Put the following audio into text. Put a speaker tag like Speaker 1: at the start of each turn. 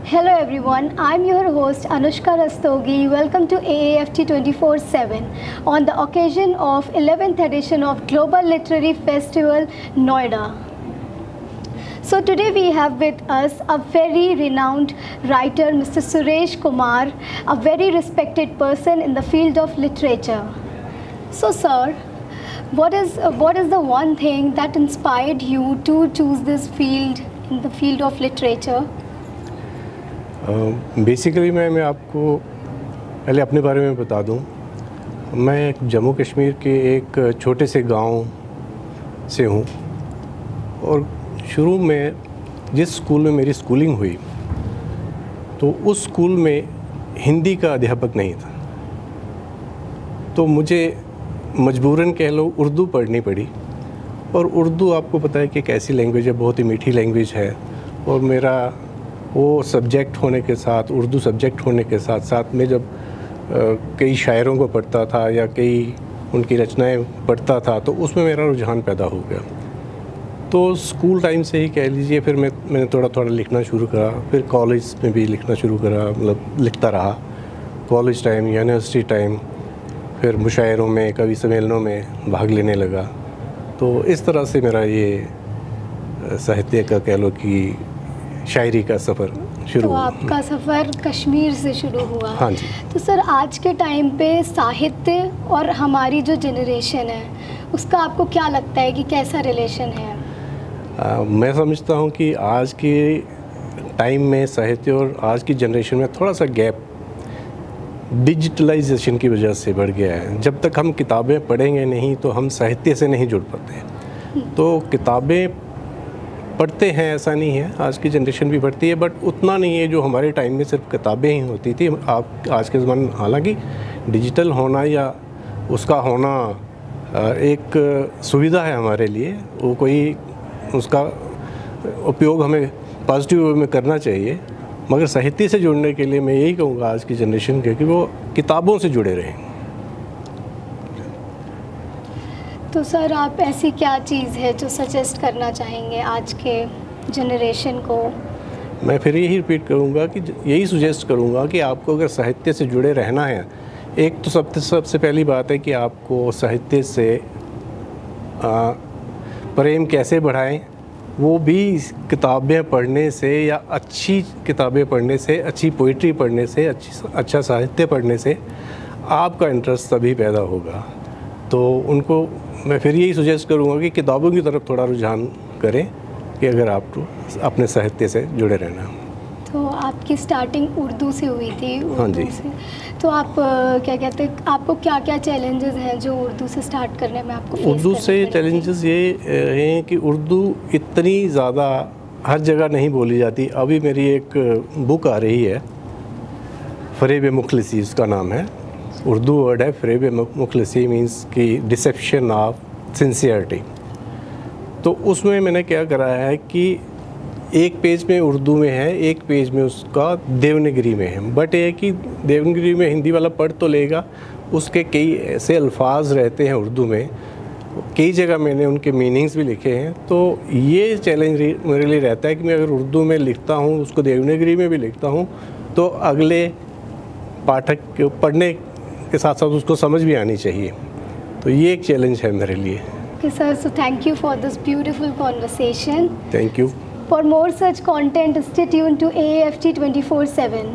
Speaker 1: Hello everyone, I'm your host Anushka Rastogi. Welcome to AAFT 24/7 on the occasion of 11th edition of Global Literary Festival Noida. So today we have with us a very renowned writer, Mr. Suresh Kumar, a very respected person in the field of literature. So sir, what is the one thing that inspired you to choose this field in the field of literature?
Speaker 2: Basically मैं आपको पहले अपने बारे में बता दूं। मैं जम्मू कश्मीर के एक छोटे से गांव से हूं और शुरू में जिस स्कूल में मेरी स्कूलिंग हुई तो उस स्कूल में हिंदी का अध्यापक नहीं था, तो मुझे मजबूरन कह लो उर्दू पढ़नी पड़ी। और उर्दू आपको पता है कि एक ऐसी लैंग्वेज है, बहुत ही मीठी लैंग्वेज है। और मेरा वो सब्जेक्ट होने के साथ, उर्दू सब्जेक्ट होने के साथ साथ में जब कई शायरों को पढ़ता था या कई उनकी रचनाएं पढ़ता था तो उसमें मेरा रुझान पैदा हो गया। तो स्कूल टाइम से ही कह लीजिए, फिर मैंने थोड़ा थोड़ा लिखना शुरू करा, फिर कॉलेज में भी लिखना शुरू करा, मतलब लिखता रहा कॉलेज टाइम, यूनिवर्सिटी टाइम, फिर मुशायरों में, कवि सम्मेलनों में भाग लेने लगा। तो इस तरह से मेरा ये साहित्य का कह लो कि शायरी का सफ़र शुरू हुआ।
Speaker 1: तो आपका सफ़र कश्मीर से शुरू हुआ।
Speaker 2: हाँ जी।
Speaker 1: तो सर आज के टाइम पे साहित्य और हमारी जो जनरेशन है उसका आपको क्या लगता है कि कैसा रिलेशन है?
Speaker 2: मैं समझता हूँ कि आज के टाइम में साहित्य और आज की जनरेशन में थोड़ा सा गैप डिजिटलाइजेशन की वजह से बढ़ गया है। जब तक हम किताबें पढ़ेंगे नहीं तो हम साहित्य से नहीं जुड़ पाते। तो किताबें पढ़ते हैं ऐसा नहीं है, आज की जनरेशन भी पढ़ती है, बट उतना नहीं है जो हमारे टाइम में सिर्फ किताबें ही होती थी। आप आज के ज़माने हालांकि डिजिटल होना या उसका होना एक सुविधा है हमारे लिए, वो कोई उसका उपयोग हमें पॉजिटिव वे में करना चाहिए। मगर साहित्य से जुड़ने के लिए मैं यही कहूँगा आज की जनरेशन के कि वो किताबों से जुड़े रहें।
Speaker 1: तो सर आप ऐसी क्या चीज़ है जो सजेस्ट करना चाहेंगे आज के जनरेशन को?
Speaker 2: मैं फिर यही रिपीट करूँगा कि यही सुजेस्ट करूँगा कि आपको अगर साहित्य से जुड़े रहना है, एक तो सबसे पहली बात है कि आपको साहित्य से प्रेम कैसे बढ़ाएं, वो भी किताबें पढ़ने से या अच्छी किताबें पढ़ने से, अच्छी पोइट्री पढ़ने से, अच्छा साहित्य पढ़ने से आपका इंटरेस्ट तभी पैदा होगा। तो उनको मैं फिर यही सुजेस्ट करूँगा कि किताबों की तरफ थोड़ा रुझान करें कि अगर आपको अपने साहित्य से जुड़े रहना है।
Speaker 1: तो आपकी स्टार्टिंग उर्दू से हुई थी?
Speaker 2: हाँ जी।
Speaker 1: से तो आप क्या कहते हैं, आपको क्या क्या चैलेंजेस हैं जो उर्दू से स्टार्ट करने में आपको फेस
Speaker 2: उर्दू से चैलेंजेस ये हैं कि उर्दू इतनी ज़्यादा हर जगह नहीं बोली जाती। अभी मेरी एक बुक आ रही है, फ़रेब मुखलिसी उसका नाम है, उर्दू वर्ड है फ़रेब मुखलिसी, मीन्स कि डिसेप्शन ऑफ सिंसियरिटी। तो उसमें मैंने क्या करा है कि एक पेज में उर्दू में है, एक पेज में उसका देवनागरी में है। बट ये कि देवनागरी में हिंदी वाला पढ़ तो लेगा, उसके कई ऐसे अल्फाज रहते हैं उर्दू में, कई जगह मैंने उनके मीनिंग्स भी लिखे हैं। तो ये चैलेंज मेरे लिए रहता है कि मैं अगर उर्दू में लिखता हूँ, उसको देवनागरी में भी लिखता हूँ, तो अगले पाठक के पढ़ने के साथ साथ उसको समझ भी आनी चाहिए। तो ये एक चैलेंज है मेरे लिए।
Speaker 1: Okay sir, so thank you for this beautiful conversation.
Speaker 2: Thank you.
Speaker 1: For more such content, stay tuned to AAFT 24/7.